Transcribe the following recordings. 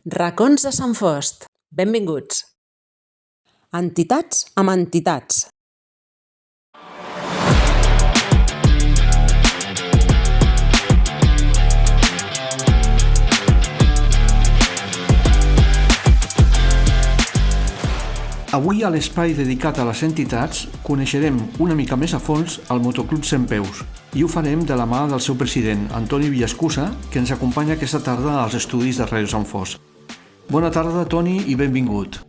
Racons de Sant Fost. Benvinguts. Entitats amb entitats. Avui, a l'espai dedicat a les entitats, coneixerem una mica més a fons el Motoclub Centpeus i ho farem de la mà del seu president, Antoni Villaescusa, que ens acompanya aquesta tarda als estudis de Ràdio Sant Fost. Bona tarda, Toni, i benvingut.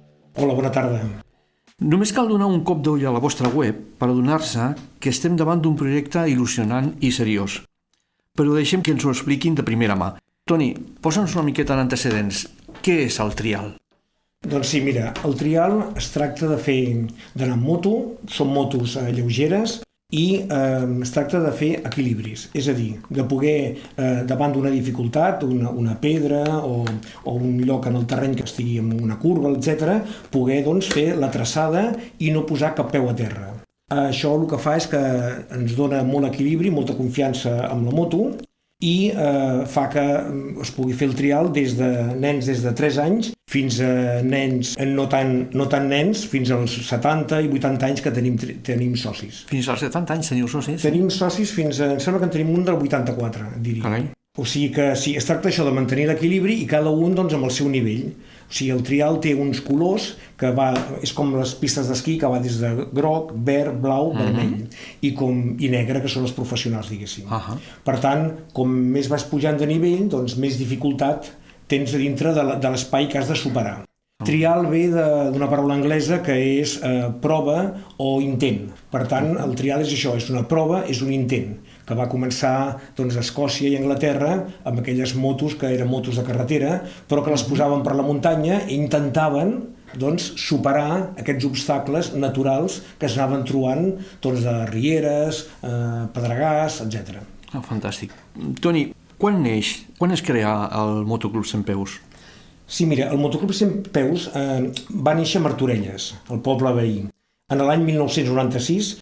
Hola, bona tarda. Només cal donar un cop d'ull a la vostra web per adonar-se que estem davant d'un projecte il·lusionant i seriós. Però deixem que ens ho expliquin de primera mà. Toni, posa'ns una miqueta en antecedents. Què és el trial? Doncs sí, mira, el trial es tracta d'anar amb moto, són motos lleugeres i es tracta de fer equilibris, és a dir, de poder, davant d'una dificultat, una pedra o un lloc en el terreny que estigui en una curva, etc., poder doncs, fer la traçada i no posar cap peu a terra. Això el que fa és que ens dona molt equilibri, molta confiança amb la moto i fa que es pugui fer el trial des de nens des de 3 anys fins a nens no tan nens, fins als 70 i 80 anys que tenim socis. Fins als 70 anys teniu socis? Tenim socis fins a... Em sembla que en tenim un del 84, diria. Carai. O sigui que sí, es tracta això de mantenir l'equilibri i cada un doncs, amb el seu nivell. O sigui, el trial té uns colors que és com les pistes d'esquí, que va des de groc, verd, blau, vermell i negre, que són els professionals, diguéssim. Per tant, com més vas pujant de nivell, doncs més dificultat tens a dintre de l'espai que has de superar. Trial ve d'una paraula anglesa que és prova o intent. Per tant, el trial és això, és una prova, és un intent, que va començar doncs, a Escòcia i a Anglaterra amb aquelles motos que eren motos de carretera, però que les posaven per la muntanya i intentaven doncs, superar aquests obstacles naturals que s'anaven trobant doncs, de rieres, pedregars, etc. Fantàstic. Toni, quan es crea el Motoclub Centpeus? Sí, mira, el Motoclub Centpeus va néixer a Martorelles, el poble veí, en l'any 1996,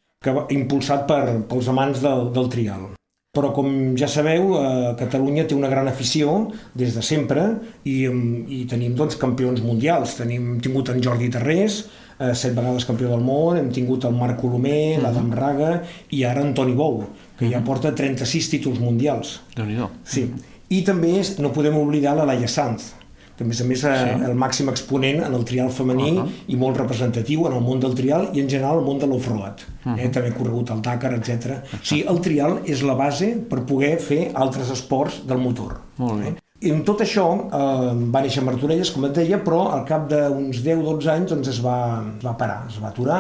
impulsat pels amants del trial. Però, com ja sabeu, Catalunya té una gran afició des de sempre i tenim doncs, campions mundials. Hem tingut en Jordi Tarrés, 7 vegades campió del món, hem tingut el Marc Colomer, l'Adam Raga i ara en Toni Bou, que ja porta 36 títols mundials. Déu-n'hi-do. Sí. I també no podem oblidar la Laia Sanz, que a més el màxim exponent en el trial femení i molt representatiu en el món del trial i en general el món de l'off-road. També ha corregut el Dakar, etc. O sigui, el trial és la base per poder fer altres esports del motor. Molt bé. I amb tot això va néixer a Martorelles, com et deia, però al cap d'uns 10-12 anys doncs, es va parar, es va aturar.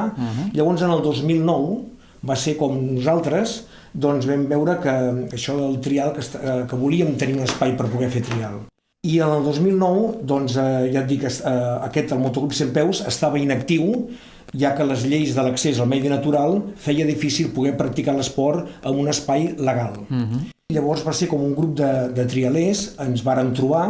Llavors, en el 2009, va ser com nosaltres, doncs vam veure que això del trial, que volíem tenir un espai per poder fer trial. I en el 2009, doncs, ja et dic, el Motoclub Centpeus estava inactiu, ja que les lleis de l'accés al medi natural feia difícil poder practicar l'esport en un espai legal. Llavors va ser com un grup de trialers, ens vàrem trobar,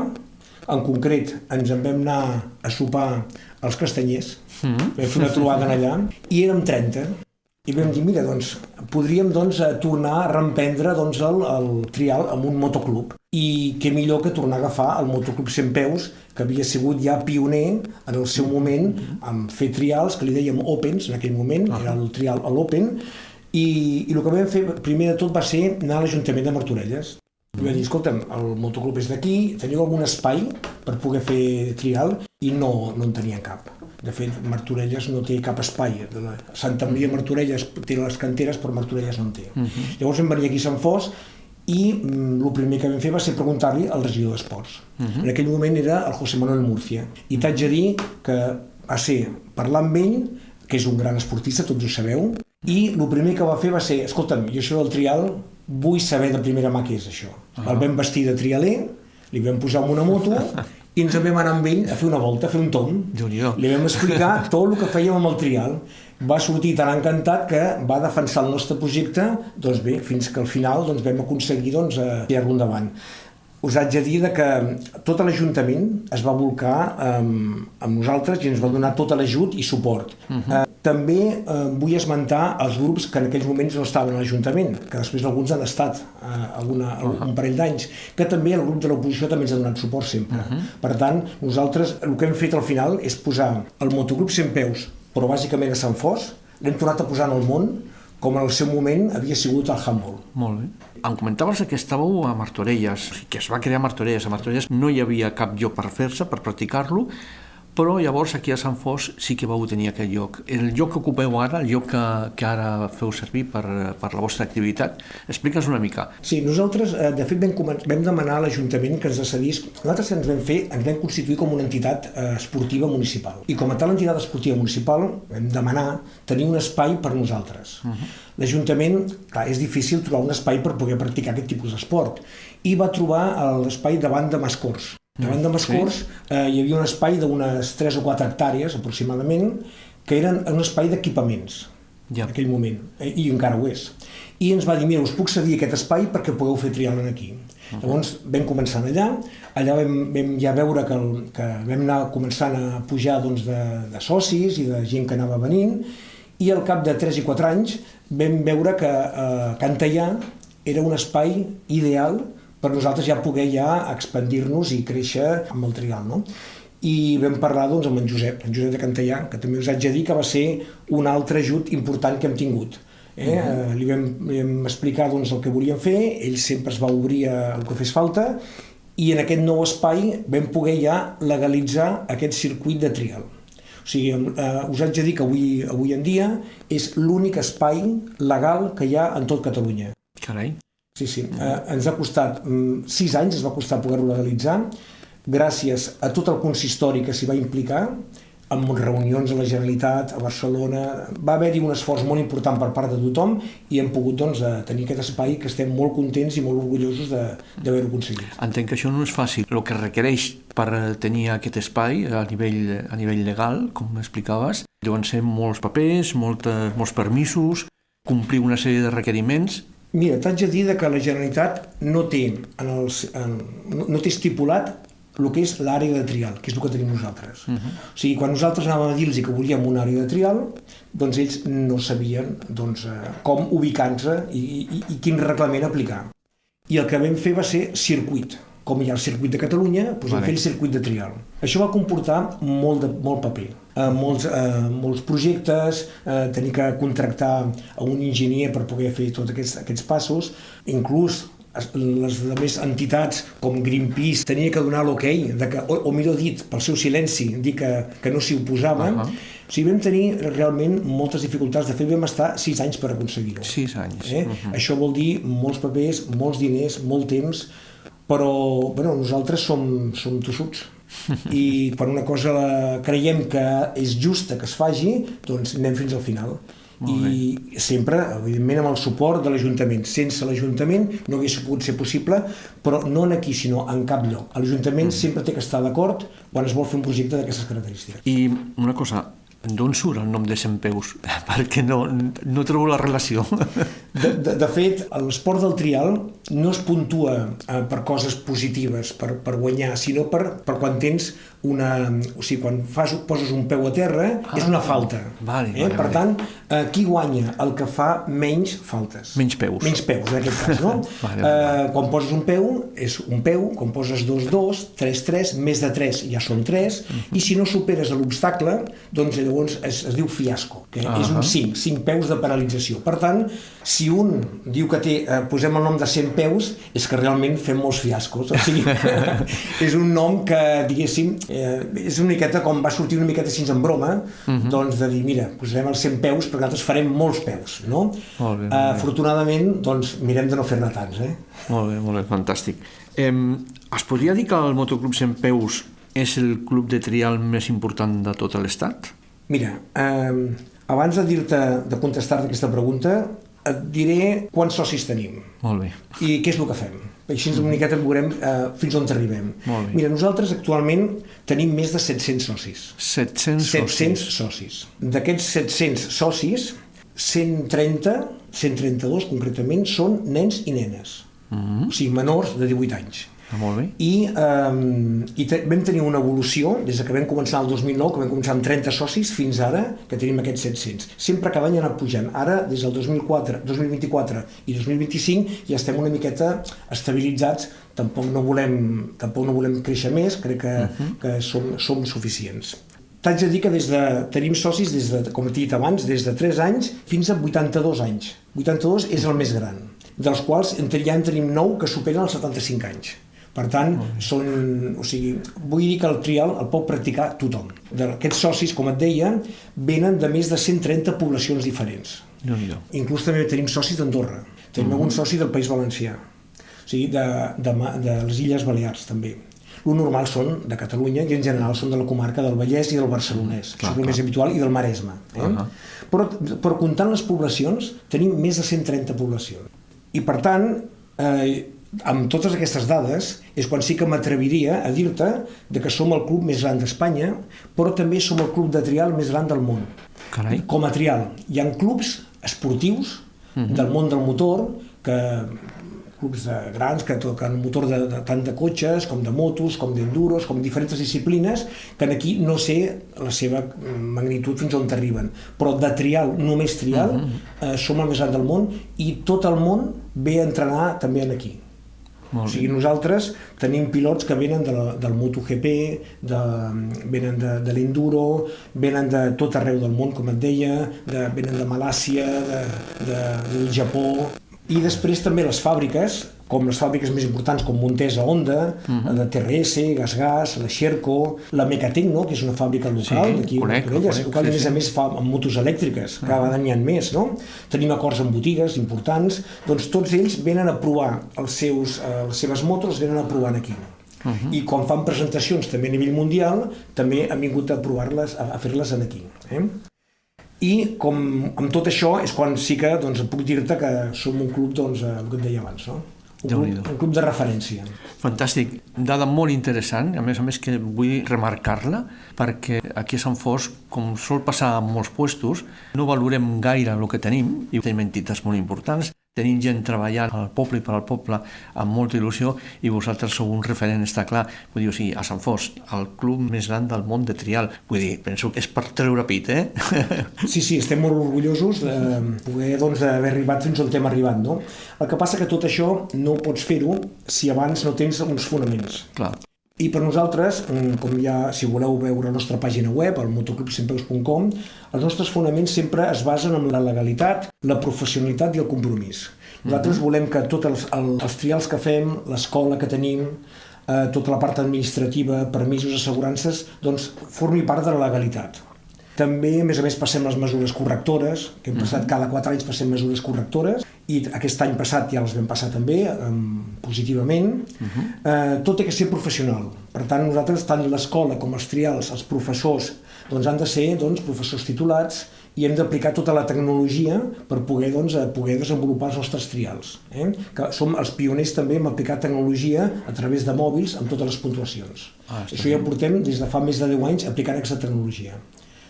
en concret ens en vam anar a sopar als Castanyers, vam fer una trobada allà, i érem 30. I vam dir, mira, doncs, podríem tornar a reemprendre el trial amb un motoclub. I què millor que tornar a agafar el Motoclub Centpeus, que havia sigut ja pioner en el seu moment en fer trials, que li dèiem Opens en aquell moment, era el trial a l'Open, i el que vam fer primer de tot va ser anar a l'Ajuntament de Martorelles. I vam dir, escolta'm, el motoclub és d'aquí, teniu algun espai per poder fer trial? I no en tenien cap. De fet, Martorelles no té cap espai. Santa Maria de Martorelles té les canteres, però Martorelles no en té. Llavors vam venir aquí a Sant Fost i el primer que vam fer va ser preguntar-li al regidor d'Esports. En aquell moment era el José Manuel Murcia. I t'haig de dir que va ser parlar amb ell, que és un gran esportista, tots ho sabeu, i el primer que va fer va ser, escolta'm, jo això del trial vull saber de primera mà què és això. El vam vestir de trialer, li vam posar en una moto i ens en vam anar amb ell a fer una volta, a fer un tomb. Li vam explicar tot el que fèiem amb el trial. Va sortir tan encantat que va defensar el nostre projecte, doncs bé, fins que al final vam aconseguir tirar-lo endavant. Us haig de dir que tot l'Ajuntament es va volcar amb nosaltres i ens va donar tot l'ajut i suport. També vull esmentar els grups que en aquells moments no estaven a l'Ajuntament, que després alguns han estat un parell d'anys, que també el grup de l'oposició també ens ha donat suport sempre. Per tant, nosaltres el que hem fet al final és posar el Motoclub Centpeus, però bàsicament a Sant Fos, l'hem tornat a posar en el món, com en el seu moment havia sigut el handball. Molt bé. Em comentaves que estàveu a Martorelles, que es va crear a Martorelles. A Martorelles no hi havia cap lloc per fer-se, per practicar-lo, però llavors aquí a Sant Fos sí que vau tenir aquest lloc. El lloc que ocupeu ara, el lloc que ara feu servir per la vostra activitat, explica'ns una mica. Sí, nosaltres de fet vam demanar a l'Ajuntament que ens cedís. Nosaltres ens vam constituir com una entitat esportiva municipal. I com a tal entitat esportiva municipal vam demanar tenir un espai per nosaltres. L'Ajuntament, clar, és difícil trobar un espai per poder practicar aquest tipus d'esport. I va trobar l'espai davant de Mascors. Davant de Mascors hi havia un espai d'unes 3 o 4 hectàrees aproximadament, que eren un espai d'equipaments en aquell moment, i encara ho és. I ens va dir, mira, us puc cedir aquest espai perquè podeu fer triatlon aquí. Llavors vam començar allà vam ja veure que vam anar començant a pujar de socis i de gent que anava venint, i al cap de 3 i 4 anys vam veure que Can Teià era un espai ideal per nosaltres ja poder expandir-nos i créixer amb el trial, no? I vam parlar amb en Josep de Can Teià, que també us haig de dir que va ser un altre ajut important que hem tingut. Li vam explicar el que volíem fer, ell sempre es va obrir el que fes falta, i en aquest nou espai vam poder ja legalitzar aquest circuit de trial. O sigui, us haig de dir que avui en dia és l'únic espai legal que hi ha en tot Catalunya. Carai. Sí, ens ha costat 6 anys, ens va costar poder-ho legalitzar, gràcies a tot el consistori que s'hi va implicar, amb reunions a la Generalitat, a Barcelona. Va haver-hi un esforç molt important per part de tothom i hem pogut tenir aquest espai que estem molt contents i molt orgullosos d'haver-ho aconseguit. Entenc que això no és fàcil. El que requereix per tenir aquest espai a nivell legal, com explicaves, deuen ser molts papers, molts permisos, complir una sèrie de requeriments. Mira, t'haig de dir que la Generalitat no té estipulat el que és l'àrea de trial, que és el que tenim nosaltres. O sigui, quan nosaltres anàvem a dir-los que volíem una àrea de trial, doncs ells no sabien com ubicar-nos i quin reglament aplicar. I el que vam fer va ser circuit. Com hi ha el circuit de Catalunya, doncs vam fer el circuit de trial. Això va comportar molt paper, molts projectes, tenir que contractar a un enginyer per poder fer tots aquests passos, inclús les altres entitats com Greenpeace tenia que donar l'okei, o millor dit, pel seu silenci, dir que no s'hi oposaven. O sigui, vam tenir realment moltes dificultats. De fet, vam estar 6 anys per aconseguir-ho. 6 anys. Això vol dir molts papers, molts diners, molt temps, però nosaltres som tossuts. I quan una cosa creiem que és justa que es faci, doncs anem fins al final. I sempre, evidentment, amb el suport de l'Ajuntament. Sense l'Ajuntament no hagués pogut ser possible, però no aquí, sinó en cap lloc. L'Ajuntament sempre té que estar d'acord quan es vol fer un projecte d'aquestes característiques. I una cosa, d'on surt el nom de Centpeus? Perquè no trobo la relació. De fet, l'esport del trial no es puntua per coses positives, per guanyar, sinó per quan tens o sigui, quan poses un peu a terra, és una falta. Per tant, qui guanya? El que fa menys faltes. Menys peus. Menys peus, en aquest cas, no? Quan poses un peu, és un peu, quan poses 2, 3, més de 3 ja són 3, i si no superes l'obstacle, doncs llavors es diu fiasco, que és un 5 peus de penalització. Per tant, si un diu que posem el nom de 100 peus, és que realment fem molts fiascos. O sigui, és un nom que, diguéssim, és una miqueta com va sortir una miqueta així en broma, doncs de dir, mira, posarem els 100 peus perquè nosaltres farem molts peus, no? Afortunadament, doncs mirem de no fer-ne tants, Molt bé, fantàstic. Es podria dir que el Motoclub Centpeus és el club de trial més important de tot l'estat? Mira, abans de contestar-te aquesta pregunta, et diré quants socis tenim. Molt bé. I què és el que fem. Així una miqueta veurem fins on arribem. Mira, nosaltres actualment tenim més de 700 socis. 700 socis. D'aquests 700 socis, 132 concretament són nens i nenes. O sigui, menors de 18 anys. Molt bé. I vam tenir una evolució des que vam començar el 2009, que vam començar amb 30 socis, fins ara, que tenim aquests 700. Sempre cada any ha anat pujant. Ara, des del 2024 i 2025, ja estem una miqueta estabilitzats. Tampoc no volem créixer més, crec que som suficients. T'haig de dir que tenim socis, com t'he dit abans, des de 3 anys fins a 82 anys. 82 és el més gran, dels quals ja en tenim 9 que superen els 75 anys. Per tant, vull dir que el trial el pot practicar tothom. Aquests socis, com et deia, venen de més de 130 poblacions diferents. Inclús també tenim socis d'Andorra, tenim algun soci del País Valencià, de les Illes Balears també. El normal són de Catalunya i en general són de la comarca del Vallès i del Barcelonès, això és el més habitual, i del Maresme. Però comptant les poblacions, tenim més de 130 poblacions. I per tant, amb totes aquestes dades és quan sí que m'atreviria a dir-te que som el club més gran d'Espanya, però també som el club de trial més gran del món. Carai. Com a trial. Hi ha clubs esportius del món del motor, clubs grans que toquen motor tant de cotxes, com de motos, com d'enduros, com diferents disciplines, que aquí no sé la seva magnitud fins on arriben. Però de trial, només trial, som el més gran del món i tot el món ve a entrenar també aquí. O sigui, nosaltres tenim pilots que venen del MotoGP, venen de l'Enduro, venen de tot arreu del món, com et deia, venen de Malàisia, del Japó. I després també les fàbriques, com les fàbriques més importants com Montesa Honda, la TRS, GasGas, la Sherco, la Mecatecno, que és una fàbrica local d'aquí a Martorelles, que a més a més fa amb motos elèctriques, cada any n'hi ha més, no? Tenim acords amb botigues importants, doncs tots ells venen a provar les seves motos, venen a provar aquí. I quan fan presentacions també a nivell mundial, també han vingut a provar-les, a fer-les aquí. I com amb tot això és quan sí que puc dir-te que som un club, el que et deia abans, no? Un club de referència. Fantàstic, dada molt interessant, a més que vull remarcar-la, perquè aquí a Sant Fost, com sol passar en molts puestos, no valorem gaire el que tenim, i tenim entitats molt importants, tenim gent treballant al poble i per al poble amb molta il·lusió, i vosaltres sou un referent, està clar. Vull dir, a Sant Fost, el club més gran del món de trial. Vull dir, penso que és per treure pit, Sí, estem molt orgullosos de poder haver arribat fins on hem arribat, no? El que passa que tot això no pots fer-ho si abans no tens uns fonaments. Clar. I per nosaltres, si voleu veure la nostra pàgina web, el motoclubsempeus.com, els nostres fonaments sempre es basen en la legalitat, la professionalitat i el compromís. Nosaltres volem que tots els trials que fem, l'escola que tenim, tota la part administrativa, permisos, assegurances, formi part de la legalitat. També, a més, passem les mesures correctores, que hem passat cada 4 anys passem mesures correctores, i aquest any passat ja les vam passar també, positivament. Tot ha de ser professional. Per tant, nosaltres, tant l'escola com els trials, els professors, han de ser professors titulats i hem d'aplicar tota la tecnologia per poder desenvolupar els nostres trials. Que som els pioners també en aplicar tecnologia a través de mòbils amb totes les puntuacions. Això ja ho portem des de fa més de 10 anys aplicant aquesta tecnologia.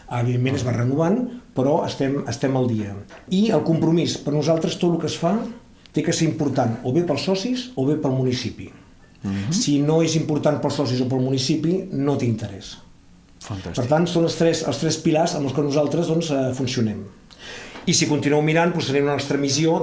Evidentment es va renovant, però estem al dia. I el compromís, per nosaltres tot el que es fa té que ser important, o bé pels socis o bé pel municipi. Si no és important pels socis o pel municipi, no té interès. Fantàstic. Per tant, són els tres pilars amb els que nosaltres funcionem. I si continueu mirant, tenim la nostra missió,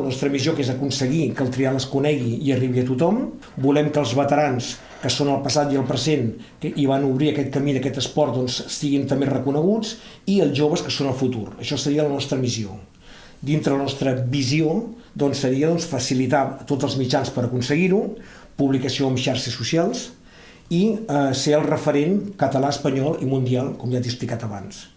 que és aconseguir que el trial es conegui i arribi a tothom. Volem que els veterans, que són el passat i el present, i van obrir aquest camí d'aquest esport, estiguin també reconeguts, i els joves, que són el futur. Això seria la nostra missió. Dintre la nostra visió, seria facilitar tots els mitjans per aconseguir-ho, publicació en xarxes socials, i ser el referent català, espanyol i mundial, com ja t'he explicat abans.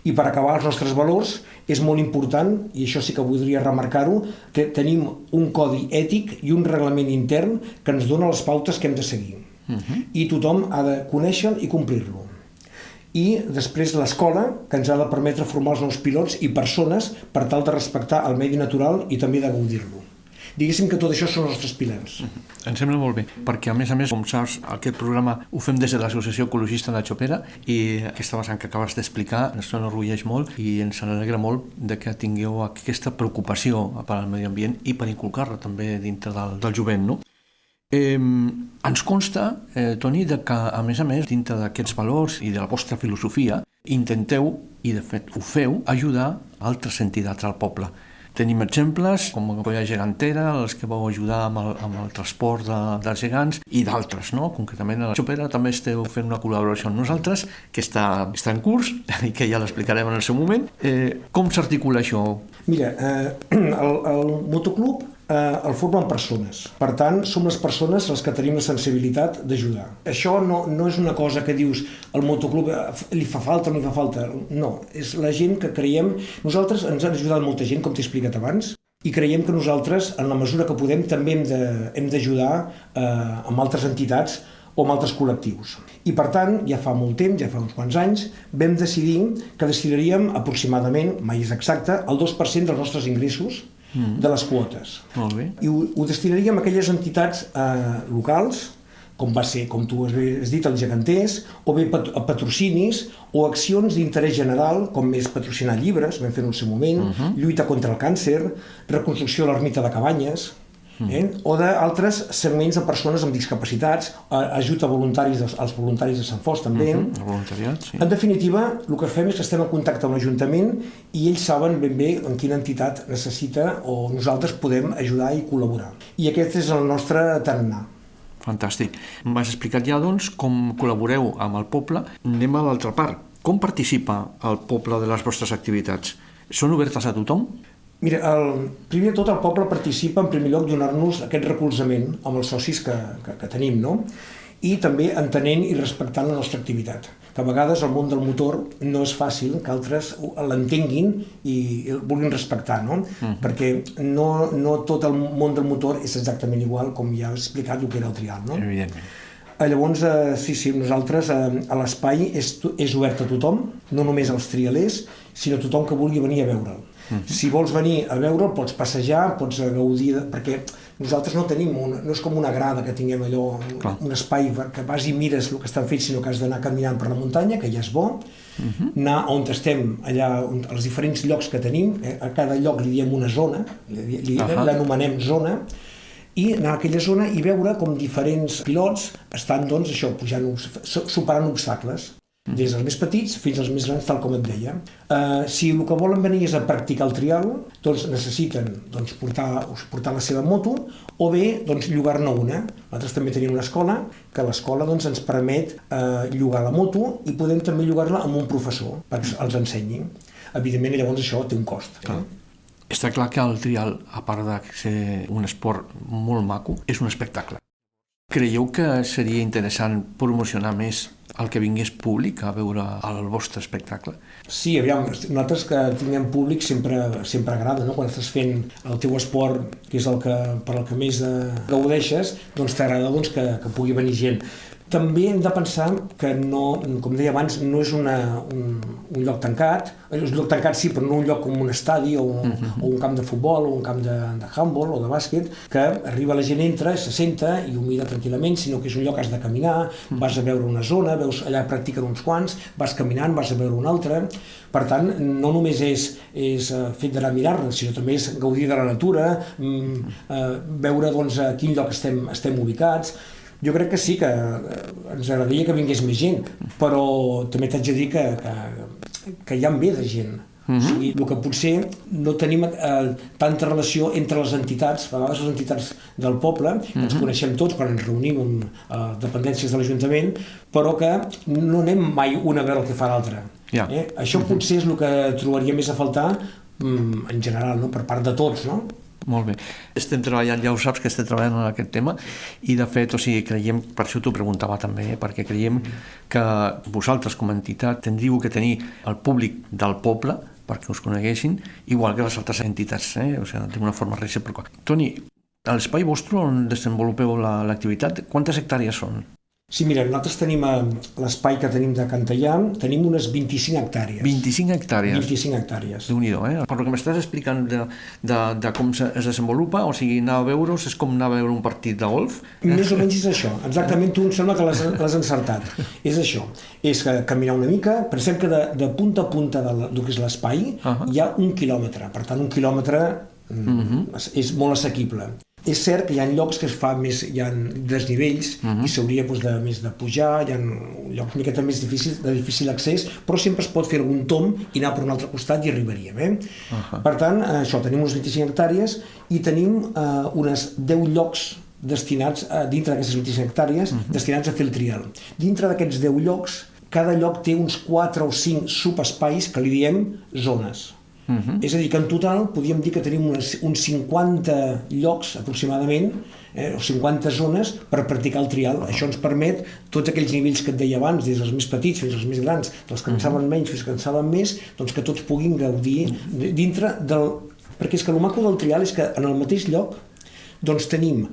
I per acabar, els nostres valors és molt important, i això sí que voldria remarcar-ho, que tenim un codi ètic i un reglament intern que ens dona les pautes que hem de seguir. I tothom ha de conèixer-lo i complir-lo. I després l'escola, que ens ha de permetre formar els nous pilots i persones per tal de respectar el medi natural i també de gaudir-lo. Diguéssim que tot això són els nostres pilars. Em sembla molt bé, perquè a més, com saps, aquest programa ho fem des de l'Associació Ecologista de Xopera, i aquesta vessant que acabes d'explicar ens enorgulleix molt i ens alegra molt que tingueu aquesta preocupació per al medi ambient i per inculcar-la també dintre del jovent, no? Ens consta, Toni, que a més, dintre d'aquests valors i de la vostra filosofia, intenteu, i de fet ho feu, ajudar altres entitats al poble. Tenim exemples com la Colla Gegantera, els que vau ajudar amb el transport dels gegants i d'altres, no? Concretament a la Xopera també esteu fent una col·laboració amb nosaltres que està en curs i que ja l'explicarem en el seu moment. Com s'articula això? Mira, el motoclub el formen persones. Per tant, som les persones les que tenim la sensibilitat d'ajudar. Això no és una cosa que dius el motoclub li fa falta o no li fa falta. No, és la gent que creiem... Nosaltres ens han ajudat molta gent, com t'he explicat abans, i creiem que nosaltres, en la mesura que podem, també hem d'ajudar amb altres entitats o amb altres col·lectius. I per tant, ja fa molt temps, ja fa uns quants anys, vam decidir que destinaríem aproximadament, mai és exacte, el 2% dels nostres ingressos de les quotes. Molt bé. I ho destinaríem a aquelles entitats locals, com va ser, com tu has dit, els geganters, o bé a patrocinis o accions d'interès general, com és patrocinar llibres, vam fer en el seu moment, lluita contra el càncer, reconstrucció de l'ermita de Cabanyes, o d'altres segments de persones amb discapacitats, ajut a voluntaris, als voluntaris de Sant Fos també. Voluntariat, sí. En definitiva, el que fem és que estem en contacte amb l'Ajuntament i ells saben ben bé en quina entitat necessita o nosaltres podem ajudar i col·laborar. I aquest és el nostre tarannà. Fantàstic. M'has explicat ja, doncs, com col·laboreu amb el poble. Anem a l'altra part. Com participa el poble de les vostres activitats? Són obertes a tothom? Mira, primer de tot el poble participa en primer lloc donar-nos aquest recolzament amb els socis que tenim, no? I també entenent i respectant la nostra activitat. Que a vegades el món del motor no és fàcil que altres l'entenguin i el vulguin respectar, no? Perquè no tot el món del motor és exactament igual com ja has explicat el que era el trial, no? Evidentment. Llavors, sí, nosaltres a l'espai és obert a tothom, no només als trialers, sinó a tothom que vulgui venir a veure'l. Si vols venir a veure'l, pots passejar, pots gaudir, perquè nosaltres no tenim, no és com una grada que tinguem allò, un espai que vas i mires el que estan fet, sinó que has d'anar caminant per la muntanya, que ja és bo, anar on estem, allà, als diferents llocs que tenim, a cada lloc li diem una zona, l'anomenem zona, i anar a aquella zona i veure com diferents pilots estan, doncs, això, superant obstacles, des dels més petits fins als més grans, tal com et deia. Si el que volen venir és a practicar el trial, doncs necessiten portar la seva moto o bé llogar-ne una. Nosaltres també tenim una escola, que l'escola ens permet llogar la moto i podem també llogar-la amb un professor perquè els ensenyi. Evidentment, llavors això té un cost. Està clar que el trial, a part de ser un esport molt maco, és un espectacle. Creieu que seria interessant promocionar més el que vingués públic a veure el vostre espectacle? Sí, aviam, nosaltres que tinguem públic sempre agrada, no? Quan estàs fent el teu esport, que és per al que més gaudeixes, doncs t'agrada que pugui venir gent. També hem de pensar que no, com deia abans, no és un lloc tancat, és un lloc tancat sí, però no un lloc com un estadi o un camp de futbol o un camp de handball o de bàsquet, que arriba la gent, entra, se senta i ho mira tranquil·lament, sinó que és un lloc que has de caminar, vas a veure una zona, veus allà practiquen uns quants, vas caminant, vas a veure una altra. Per tant, no només és fet d'anar a mirar-la, sinó també és gaudir de la natura, veure a quin lloc estem ubicats. Jo crec que sí, que ens agradaria que vingués més gent, però també t'haig de dir que ja en ve de gent. O sigui, el que potser no tenim tanta relació entre les entitats, a vegades les entitats del poble, ens coneixem tots quan ens reunim a dependències de l'Ajuntament, però que no anem mai una a veure el que fa l'altra. Això potser és el que trobaria més a faltar en general, per part de tots, no? Molt bé. Estem treballant, ja ho saps que estem treballant en aquest tema i de fet, creiem, per això t'ho preguntava també, perquè creiem que vosaltres com a entitat tindríeu que tenir el públic del poble perquè us coneguessin, igual que les altres entitats, d'una forma recíproca. Toni, a l'espai vostre on desenvolupeu l'activitat, quantes hectàrees són? Sí, mira, nosaltres tenim l'espai que tenim de Cantellà, tenim unes 25 hectàrees. 25 hectàrees? 25 hectàrees. Déu-n'hi-do, Per el que m'estàs explicant de com es desenvolupa, o sigui, anar a veure-us és com anar a veure un partit de golf? Més o menys és això, exactament, tu em sembla que l'has encertat. És això, és caminar una mica, pensem que de punta a punta del que és l'espai hi ha 1 quilòmetre, per tant 1 quilòmetre és molt assequible. És cert que hi ha llocs que es fa més, hi ha desnivells i s'hauria més de pujar, hi ha llocs una miqueta més de difícil accés, però sempre es pot fer algun tomb i anar per un altre costat i arribaríem. Per tant, això, tenim unes 25 hectàrees i tenim unes 10 llocs destinats, dintre d'aquestes 25 hectàrees, destinats a fer el trial. Dintre d'aquests 10 llocs, cada lloc té uns 4 o 5 subespais que li diem zones. És a dir, que en total podríem dir que tenim uns 50 llocs aproximadament, o 50 zones per practicar el trial. Això ens permet tots aquells nivells que et deia abans, des dels més petits fins als més grans, dels que en saben menys fins que en saben més, doncs que tots puguin gaudir dintre del... Perquè és que el maco del trial és que en el mateix lloc doncs tenim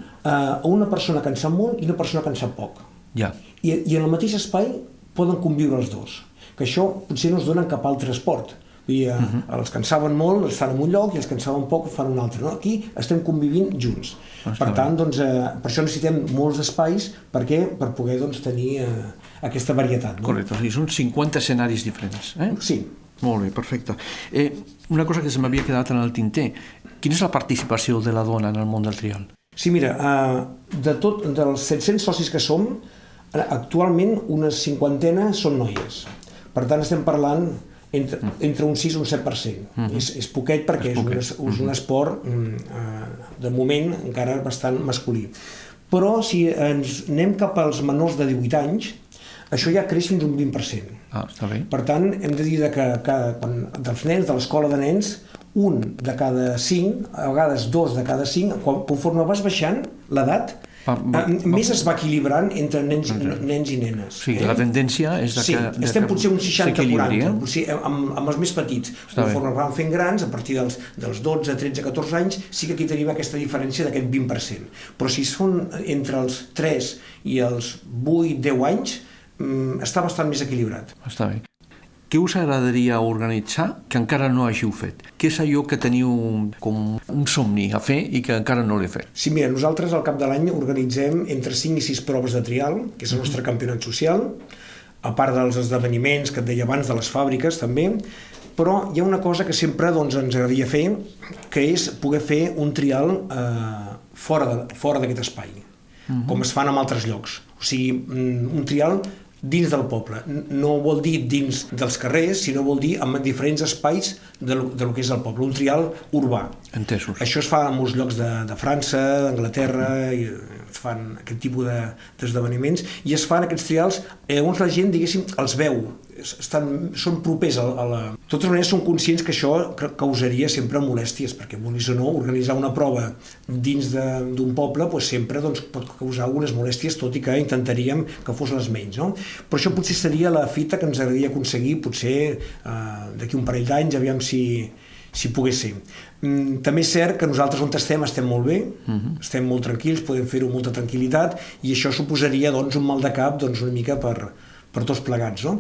una persona que en sap molt i una persona que en sap poc. I en el mateix espai poden conviure els dos, que això potser no es dona en cap altre esport. Els que en saben molt estan en un lloc i els que en saben poc fan un altre. Aquí estem convivint junts. Per tant, per això necessitem molts espais per poder tenir aquesta varietat. Correcte, són 50 escenaris diferents. Sí. Molt bé, perfecte. Una cosa que se m'havia quedat en el tinter, quina és la participació de la dona en el món del trial? Sí, mira, dels 700 socis que som, actualment una cinquantena són noies. Per tant, estem parlant entre un 6 i un 7%. És poquet perquè és un esport, de moment, encara bastant masculí. Però si ens anem cap als menors de 18 anys, això ja creix fins un 20%. Està bé. Per tant, hem de dir que dels nens, de l'escola de nens, un de cada 5, a vegades 2 de cada 5, conforme vas baixant l'edat, més es va equilibrant entre nens i nenes. Sí, la tendència és que... Sí, estem potser un 60-40, amb els més petits. Conforme van fent grans, a partir dels 12, 13, 14 anys, sí que aquí tenim aquesta diferència d'aquest 20%. Però si són entre els 3 i els 8, 10 anys, està bastant més equilibrat. Està bé. Què us agradaria organitzar que encara no hàgiu fet? Què és allò que teniu com un somni a fer i que encara no l'he fet? Sí, mira, nosaltres al cap de l'any organitzem entre 5 i 6 proves de trial, que és el nostre campionat social, a part dels esdeveniments que et deia abans de les fàbriques també, però hi ha una cosa que sempre ens agradaria fer, que és poder fer un trial fora d'aquest espai, com es fan en altres llocs. O sigui, un trial dins del poble. No vol dir dins dels carrers, sinó vol dir en diferents espais del que és el poble, un trial urbà. Entesos. Això es fa en molts llocs de França, d'Anglaterra, i es fan aquest tipus d'esdeveniments, i es fan aquests trials on la gent, diguéssim, els veu, són propers a la... De totes maneres, són conscients que això causaria sempre molèsties, perquè, vulguis o no, organitzar una prova dins d'un poble sempre pot causar algunes molèsties, tot i que intentaríem que fos les menys. Però això potser seria la fita que ens agradaria aconseguir, potser d'aquí un parell d'anys, aviam si pogués ser. També és cert que nosaltres on estem molt bé, estem molt tranquils, podem fer-ho amb molta tranquil·litat, i això suposaria un mal de cap una mica per tots plegats, no?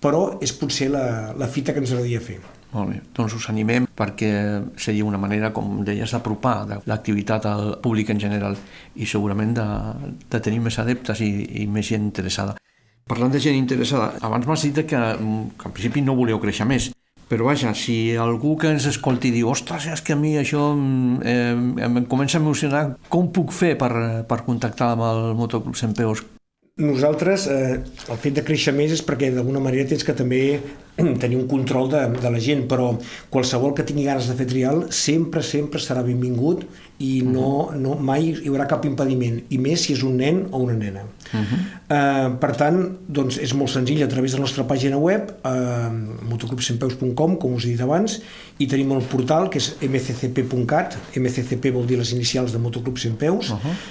Però és potser la fita que ens agradaria fer. Molt bé, doncs us animem perquè seria una manera, com deies, d'apropar l'activitat al públic en general i segurament de tenir més adeptes i més gent interessada. Parlant de gent interessada, abans m'has dit que en principi no voleu créixer més, però vaja, si algú que ens escolti diu ostres, és que a mi això em comença a emocionar, com puc fer per contactar amb el Motoclub Centpeus? Nosaltres, el fet de créixer més és perquè d'alguna manera tens que també tenir un control de la gent, però qualsevol que tingui ganes de fer trial sempre serà benvingut i mai hi haurà cap impediment, i més si és un nen o una nena. Per tant, doncs és molt senzill, a través de la nostra pàgina web, motoclubcenpeus.com, com us he dit abans, i tenim el portal que és mccp.cat, mccp vol dir les inicials de Motoclub Centpeus,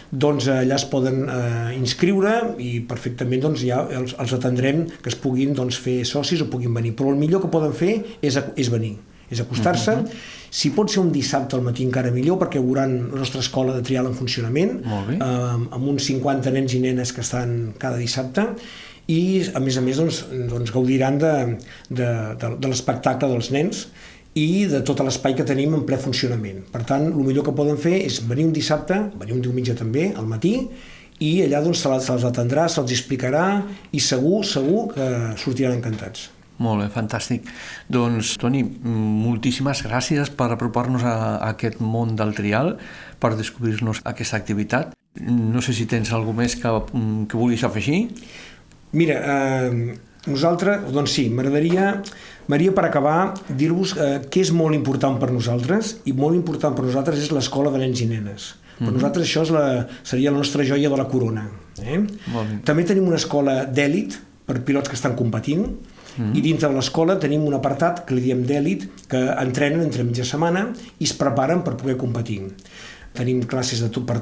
doncs allà es poden inscriure i perfectament ja els atendrem que es puguin fer socis o puguin venir, però el millor que poden fer és venir, és acostar-se. Si pot ser un dissabte al matí encara millor, perquè veuran la nostra escola de trial en funcionament, amb uns 50 nens i nenes que estan cada dissabte, i a més gaudiran de l'espectacle dels nens i de tot l'espai que tenim en ple funcionament. Per tant, el millor que poden fer és venir un dissabte, venir un diumenge també, al matí, i allà se'ls atendrà, se'ls explicarà, i segur que sortiran encantats. Molt bé, fantàstic. Doncs, Toni, moltíssimes gràcies per apropar-nos a aquest món del trial, per descobrir-nos aquesta activitat. No sé si tens alguna més que vulguis afegir. Mira, nosaltres, doncs sí, m'agradaria per acabar dir-vos que és molt important per nosaltres, i molt important per nosaltres és l'escola de nens i nenes. Per nosaltres això seria la nostra joia de la corona. També tenim una escola d'èlit per pilots que estan competint, i dintre de l'escola tenim un apartat que li diem d'èlit, que entrenen entre mitja setmana i es preparen per poder competir. Tenim classes per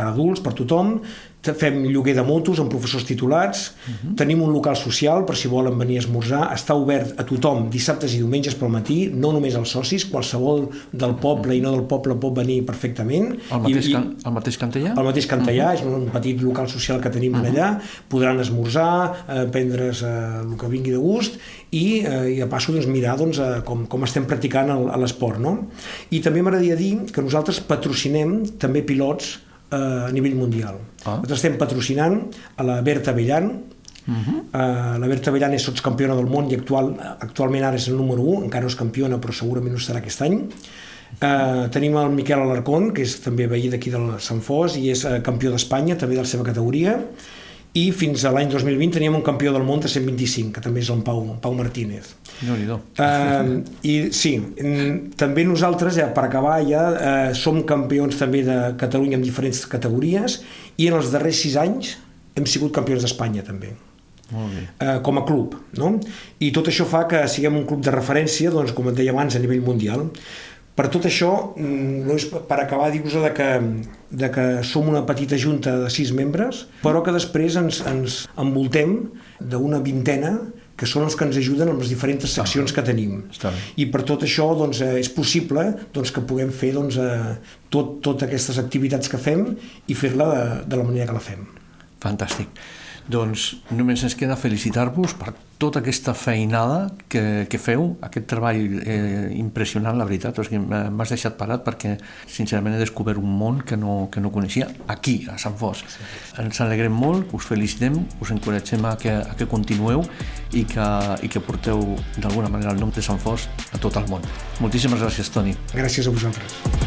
adults, per tothom, fem lloguer de motos amb professors titulats, tenim un local social per si volen venir a esmorzar, està obert a tothom dissabtes i diumenges pel matí, no només als socis, qualsevol del poble i no del poble pot venir perfectament. El mateix Cantellà? El mateix Cantellà, és un petit local social que tenim allà, podran esmorzar, prendre's el que vingui de gust i a passo mirar com estem practicant l'esport. I també m'agradaria dir que nosaltres patrocinem també pilots a nivell mundial. Nosaltres estem patrocinant a la Berta Bellan. La Berta Bellan és sotscampiona del món i actualment ara és el número 1, encara no és campiona però segurament ho serà aquest any. Tenim el Miquel Alarcón, que és també veí d'aquí de Sant Fos i és campió d'Espanya, també de la seva categoria, i fins a l'any 2020 teníem un campió del món de 125, que també és el Pau Martínez. I sí, també nosaltres, per acabar ja, som campions també de Catalunya en diferents categories i en els darrers 6 anys hem sigut campions d'Espanya també. Com a club, i tot això fa que siguem un club de referència, com et deia abans, a nivell mundial. Per tot això, per acabar, dir-vos que som una petita junta de 6 membres, però que després ens envoltem d'una vintena que són els que ens ajuden amb les diferents seccions que tenim. I per tot això és possible que puguem fer totes aquestes activitats que fem i fer-la de la manera que la fem. Fantàstic. Doncs només ens queda felicitar-vos per tota aquesta feinada que feu, aquest treball impressionant, la veritat. M'has deixat parat perquè sincerament he descobert un món que no coneixia aquí, a Sant Fos. Ens alegrem molt, us felicitem, us encoratgem a que continueu i que porteu d'alguna manera el nom de Sant Fos a tot el món. Moltíssimes gràcies, Toni. Gràcies a vosaltres.